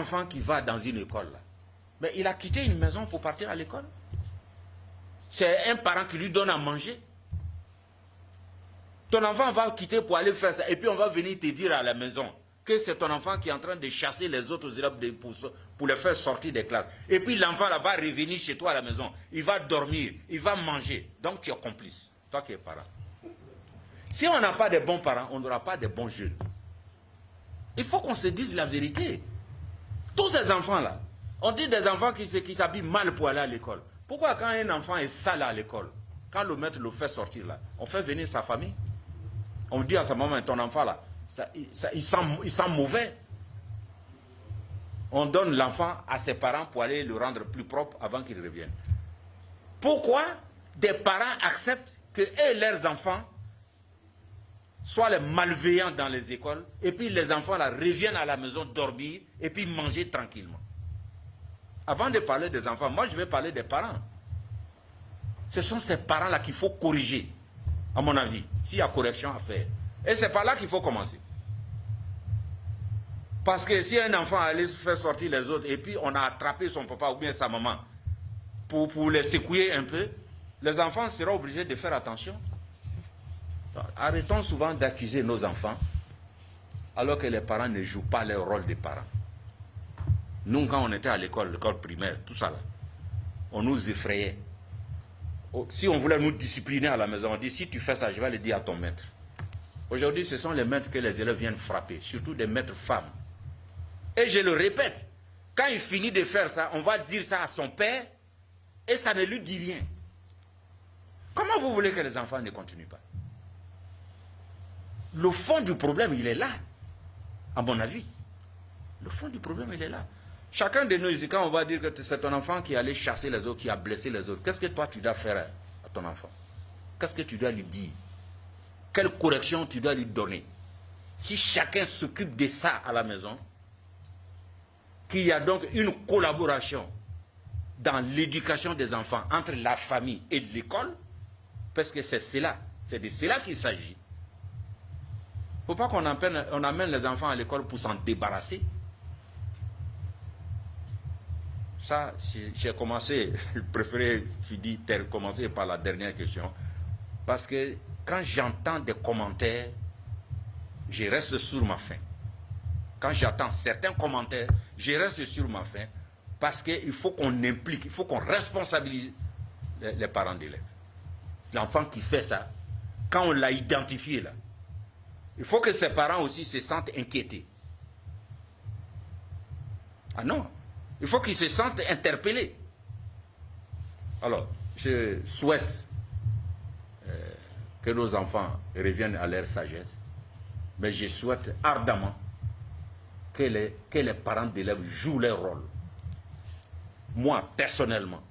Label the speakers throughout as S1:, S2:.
S1: enfant qui va dans une école, là, mais il a quitté une maison pour partir à l'école. C'est un parent qui lui donne à manger. Ton enfant va quitter pour aller faire ça, et puis on va venir te dire à la maison que c'est ton enfant qui est en train de chasser les autres élèves pour les faire sortir des classes. Et puis l'enfant là va revenir chez toi à la maison, il va dormir, il va manger. Donc tu es complice, toi qui es parent. Si on n'a pas de bons parents, on n'aura pas de bons jeunes. Il faut qu'on se dise la vérité. Tous ces enfants-là, on dit des enfants qui s'habillent mal pour aller à l'école. Pourquoi quand un enfant est sale à l'école, quand le maître le fait sortir là, on fait venir sa famille? On dit à sa maman, ton enfant là, il sent mauvais. On donne l'enfant à ses parents pour aller le rendre plus propre avant qu'il revienne. Pourquoi des parents acceptent que eux et leurs enfants soient les malveillants dans les écoles, et puis les enfants là reviennent à la maison dormir et puis manger tranquillement? Avant de parler des enfants, moi je vais parler des parents. Ce sont ces parents là qu'il faut corriger, à mon avis, s'il y a correction à faire. Et c'est par là qu'il faut commencer. Parce que si un enfant allait faire sortir les autres et puis on a attrapé son papa ou bien sa maman pour les secouer un peu, les enfants seront obligés de faire attention. Donc, arrêtons souvent d'accuser nos enfants alors que les parents ne jouent pas leur rôle de parents. Nous, quand on était à l'école primaire, tout ça là, on nous effrayait. Si on voulait nous discipliner à la maison, on dit si tu fais ça, je vais le dire à ton maître. Aujourd'hui, ce sont les maîtres que les élèves viennent frapper, surtout des maîtres femmes. Et je le répète, quand il finit de faire ça, on va dire ça à son père et ça ne lui dit rien. Comment vous voulez que les enfants ne continuent pas? Le fond du problème, il est là, à mon avis. Le fond du problème, il est là. Chacun de nous ici, quand on va dire que c'est ton enfant qui est allé chasser les autres, qui a blessé les autres, qu'est-ce que toi tu dois faire à ton enfant? Qu'est-ce que tu dois lui dire? Quelle correction tu dois lui donner? Si chacun s'occupe de ça à la maison, qu'il y a donc une collaboration dans l'éducation des enfants entre la famille et l'école, parce que c'est cela, c'est de cela qu'il s'agit. Il ne faut pas qu'on amène les enfants à l'école pour s'en débarrasser. Ça, j'ai commencé, je préférais commencer par la dernière question, parce que quand j'entends des commentaires, je reste sur ma faim. Quand j'entends certains commentaires, je reste sur ma faim, parce qu'il faut qu'on implique, il faut qu'on responsabilise les parents d'élèves. L'enfant qui fait ça, quand on l'a identifié là, il faut que ses parents aussi se sentent inquiétés. Ah non, il faut qu'ils se sentent interpellés. Alors, je souhaite que nos enfants reviennent à leur sagesse, mais je souhaite ardemment que les parents d'élèves jouent leur rôle. Moi, personnellement,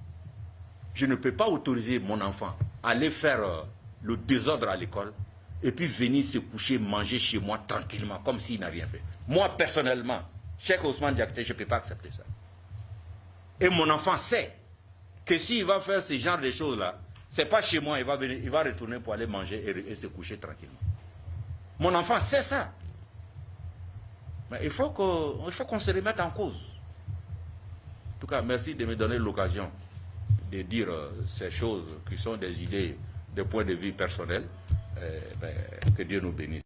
S1: je ne peux pas autoriser mon enfant à aller faire le désordre à l'école et puis venir se coucher, manger chez moi tranquillement, comme s'il n'a rien fait. Moi, personnellement, Cheikh Ousmane Diakité, je ne peux pas accepter ça. Et mon enfant sait que s'il va faire ce genre de choses-là, ce n'est pas chez moi, il va retourner pour aller manger et se coucher tranquillement. Mon enfant sait ça. Mais il faut qu'on se remette en cause. En tout cas, merci de me donner l'occasion de dire ces choses qui sont des idées, des points de vue personnels. Que Dieu nous bénisse.